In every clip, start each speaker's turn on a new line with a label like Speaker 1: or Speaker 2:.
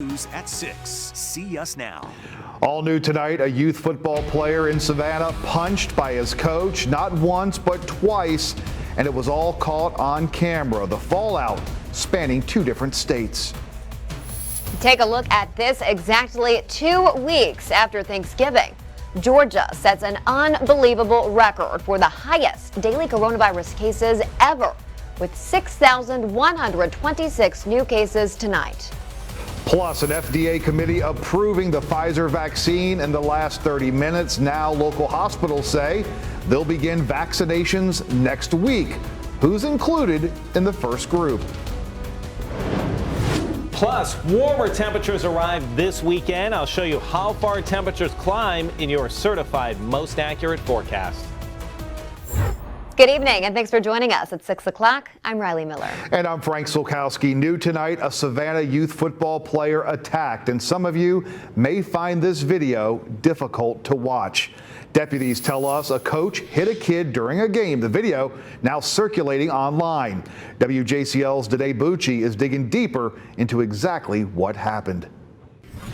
Speaker 1: News at 6. See us now.
Speaker 2: All new tonight, a youth football player in Savannah punched by his coach not once but twice, and it was all caught on camera. The fallout spanning 2 different states.
Speaker 3: Take a look at this exactly 2 weeks after Thanksgiving. Georgia sets an unbelievable record for the highest daily coronavirus cases ever, with 6,126 new cases tonight.
Speaker 2: Plus, an FDA committee approving the Pfizer vaccine in the last 30 minutes. Now, local hospitals say they'll begin vaccinations next week. Who's included in the first group?
Speaker 4: Plus, warmer temperatures arrive this weekend. I'll show you how far temperatures climb in your certified most accurate forecast.
Speaker 3: Good evening, and thanks for joining us at 6 o'clock. I'm Riley Miller.
Speaker 2: And I'm Frank Solkowski. New tonight, a Savannah youth football player attacked, and some of you may find this video difficult to watch. Deputies tell us a coach hit a kid during a game. The video now circulating online. WJCL's Danae Bucci is digging deeper into exactly what happened.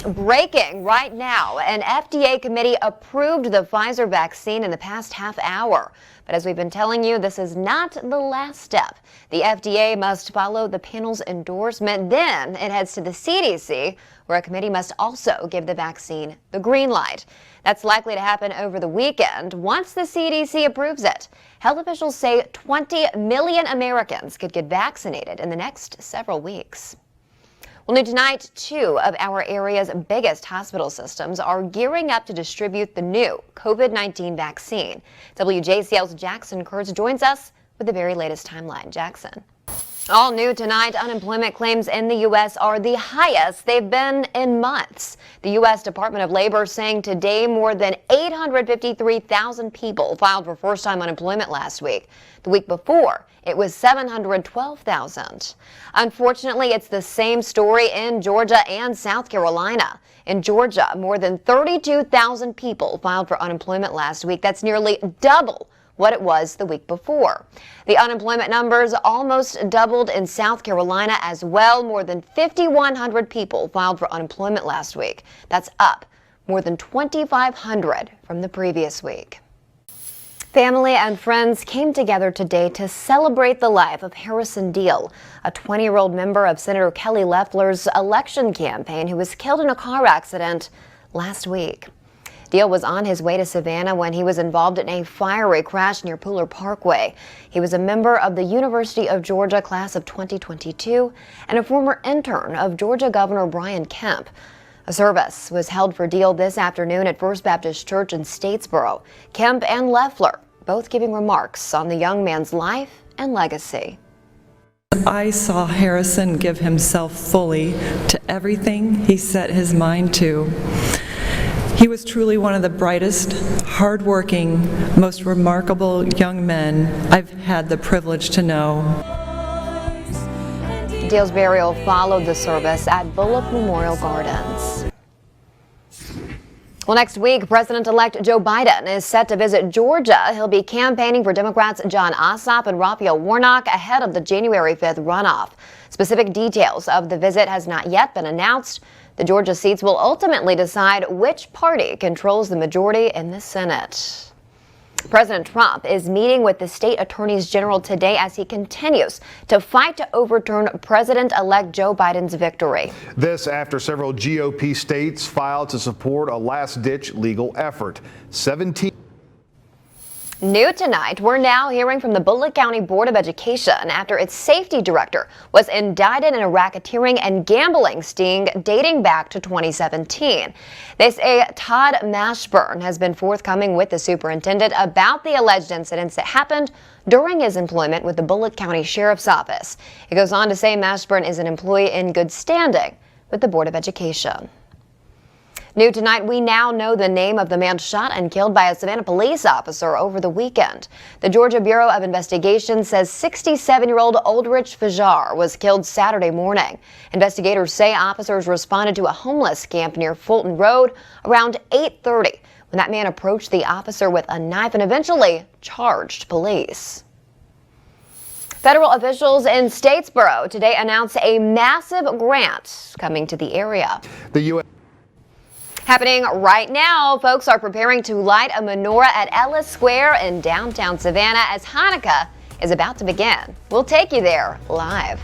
Speaker 3: Breaking right now, an FDA committee approved the Pfizer vaccine in the past half hour. But as we've been telling you, this is not the last step. The FDA must follow the panel's endorsement. Then it heads to the CDC, where a committee must also give the vaccine the green light. That's likely to happen over the weekend once the CDC approves it. Health officials say 20 million Americans could get vaccinated in the next several weeks. Well, new tonight, 2 of our area's biggest hospital systems are gearing up to distribute the new COVID-19 vaccine. WJCL's Jackson Kurtz joins us with the very latest timeline. Jackson. All new tonight, unemployment claims in the U.S. are the highest they've been in months. The U.S. Department of Labor saying today more than 853,000 people filed for first-time unemployment last week. The week before, it was 712,000. Unfortunately, it's the same story in Georgia and South Carolina. In Georgia, more than 32,000 people filed for unemployment last week. That's nearly double what it was the week before. The unemployment numbers almost doubled in South Carolina as well. More than 5,100 people filed for unemployment last week. That's up more than 2,500 from the previous week. Family and friends came together today to celebrate the life of Harrison Deal, a 20-year-old member of Senator Kelly Loeffler's election campaign who was killed in a car accident last week. Deal was on his way to Savannah when he was involved in a fiery crash near Pooler Parkway. He was a member of the University of Georgia class of 2022 and a former intern of Georgia Governor Brian Kemp. A service was held for Deal this afternoon at First Baptist Church in Statesboro. Kemp and Loeffler both giving remarks on the young man's life and legacy.
Speaker 5: I saw Harrison give himself fully to everything he set his mind to. He was truly one of the brightest, hardworking, most remarkable young men I've had the privilege to know.
Speaker 3: Deal's burial followed the service at Bullock Memorial Gardens. Well, next week, President-elect Joe Biden is set to visit Georgia. He'll be campaigning for Democrats Jon Ossoff and Raphael Warnock ahead of the January 5th runoff. Specific details of the visit has not yet been announced. The Georgia seats will ultimately decide which party controls the majority in the Senate. President Trump is meeting with the state attorneys general today as he continues to fight to overturn President-elect Joe Biden's victory.
Speaker 2: This after several GOP states filed to support a last-ditch legal effort. 17
Speaker 3: New tonight, we're now hearing from the Bullock County Board of Education after its safety director was indicted in a racketeering and gambling sting dating back to 2017. They say Todd Mashburn has been forthcoming with the superintendent about the alleged incidents that happened during his employment with the Bullock County Sheriff's Office. It goes on to say Mashburn is an employee in good standing with the Board of Education. New tonight, we now know the name of the man shot and killed by a Savannah police officer over the weekend. The Georgia Bureau of Investigation says 67-year-old Aldrich Fajar was killed Saturday morning. Investigators say officers responded to a homeless camp near Fulton Road around 8:30 when that man approached the officer with a knife and eventually charged police. Federal officials in Statesboro today announced a massive grant coming to the area.
Speaker 2: The U.S.
Speaker 3: Happening right now, folks are preparing to light a menorah at Ellis Square in downtown Savannah as Hanukkah is about to begin. We'll take you there live.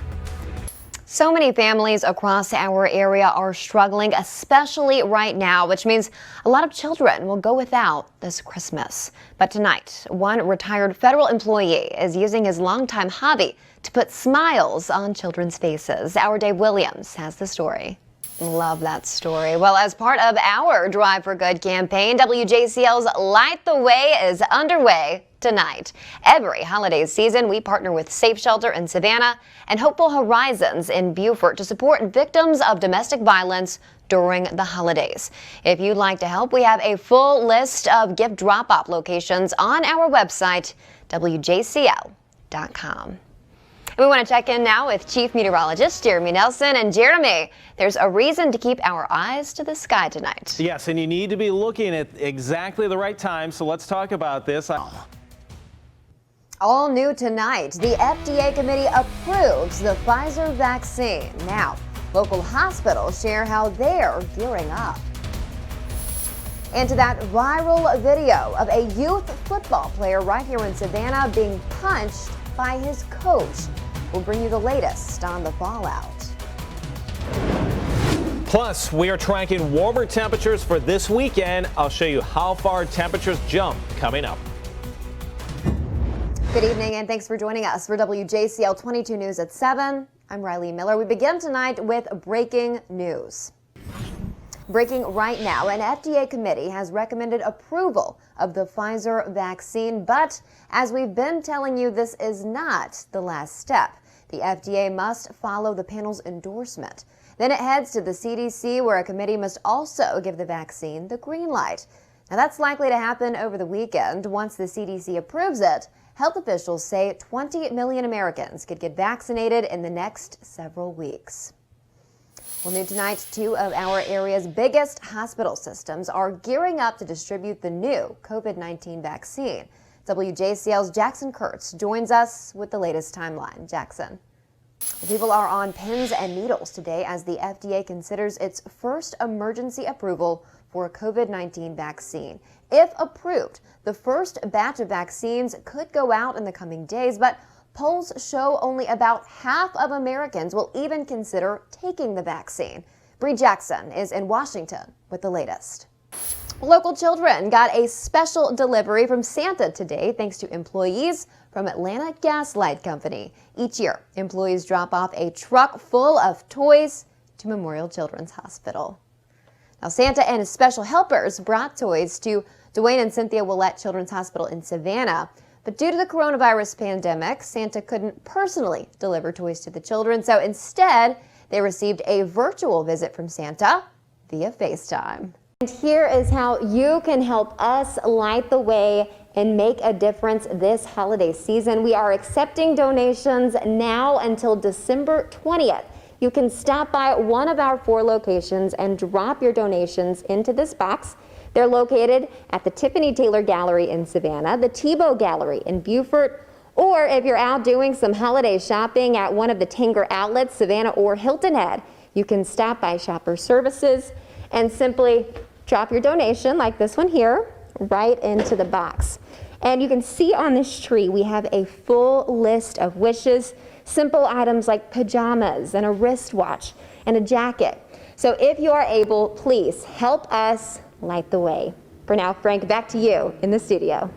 Speaker 3: So many families across our area are struggling, especially right now, which means a lot of children will go without this Christmas. But tonight, one retired federal employee is using his longtime hobby to put smiles on children's faces. Our Dave Williams has the story. Love that story. Well, as part of our Drive for Good campaign, WJCL's Light the Way is underway tonight. Every holiday season, we partner with Safe Shelter in Savannah and Hopeful Horizons in Beaufort to support victims of domestic violence during the holidays. If you'd like to help, we have a full list of gift drop-off locations on our website, WJCL.com. We want to check in now with Chief Meteorologist Jeremy Nelson. And Jeremy, there's a reason to keep our eyes to the sky tonight.
Speaker 4: Yes, and you need to be looking at exactly the right time, so let's talk about this.
Speaker 3: All new tonight, the FDA committee approves the Pfizer vaccine. Now, local hospitals share how they're gearing up. And to that viral video of a youth football player right here in Savannah being punched by his coach. We'll bring you the latest on the fallout.
Speaker 4: Plus, we are tracking warmer temperatures for this weekend. I'll show you how far temperatures jump coming up.
Speaker 3: Good evening and thanks for joining us for WJCL 22 News at 7. I'm Riley Miller. We begin tonight with breaking news. Breaking right now, an FDA committee has recommended approval of the Pfizer vaccine, but as we've been telling you, this is not the last step. The FDA must follow the panel's endorsement. Then it heads to the CDC, where a committee must also give the vaccine the green light. Now that's likely to happen over the weekend. Once the CDC approves it, health officials say 20 million Americans could get vaccinated in the next several weeks. Well, new tonight, two of our area's biggest hospital systems are gearing up to distribute the new COVID-19 vaccine. WJCL's Jackson Kurtz joins us with the latest timeline. Jackson. People are on pins and needles today as the FDA considers its first emergency approval for a COVID-19 vaccine. If approved, the first batch of vaccines could go out in the coming days, but polls show only about half of Americans will even consider taking the vaccine. Bree Jackson is in Washington with the latest. Local children got a special delivery from Santa today thanks to employees from Atlanta Gas Light Company. Each year, employees drop off a truck full of toys to Memorial Children's Hospital. Now, Santa and his special helpers brought toys to Dwayne and Cynthia Willette Children's Hospital in Savannah. But due to the coronavirus pandemic, Santa couldn't personally deliver toys to the children, so instead, they received a virtual visit from Santa via FaceTime. And here is how you can help us light the way and make a difference this holiday season. We are accepting donations now until December 20th. You can stop by one of our 4 locations and drop your donations into this box. They're located at the Tiffany Taylor Gallery in Savannah, the Tebow Gallery in Beaufort, or if you're out doing some holiday shopping at one of the Tanger outlets, Savannah or Hilton Head, you can stop by Shopper Services and simply drop your donation, like this one here, right into the box. And you can see on this tree, we have a full list of wishes, simple items like pajamas and a wristwatch and a jacket. So if you are able, please help us light the way. For now, Frank, back to you in the studio.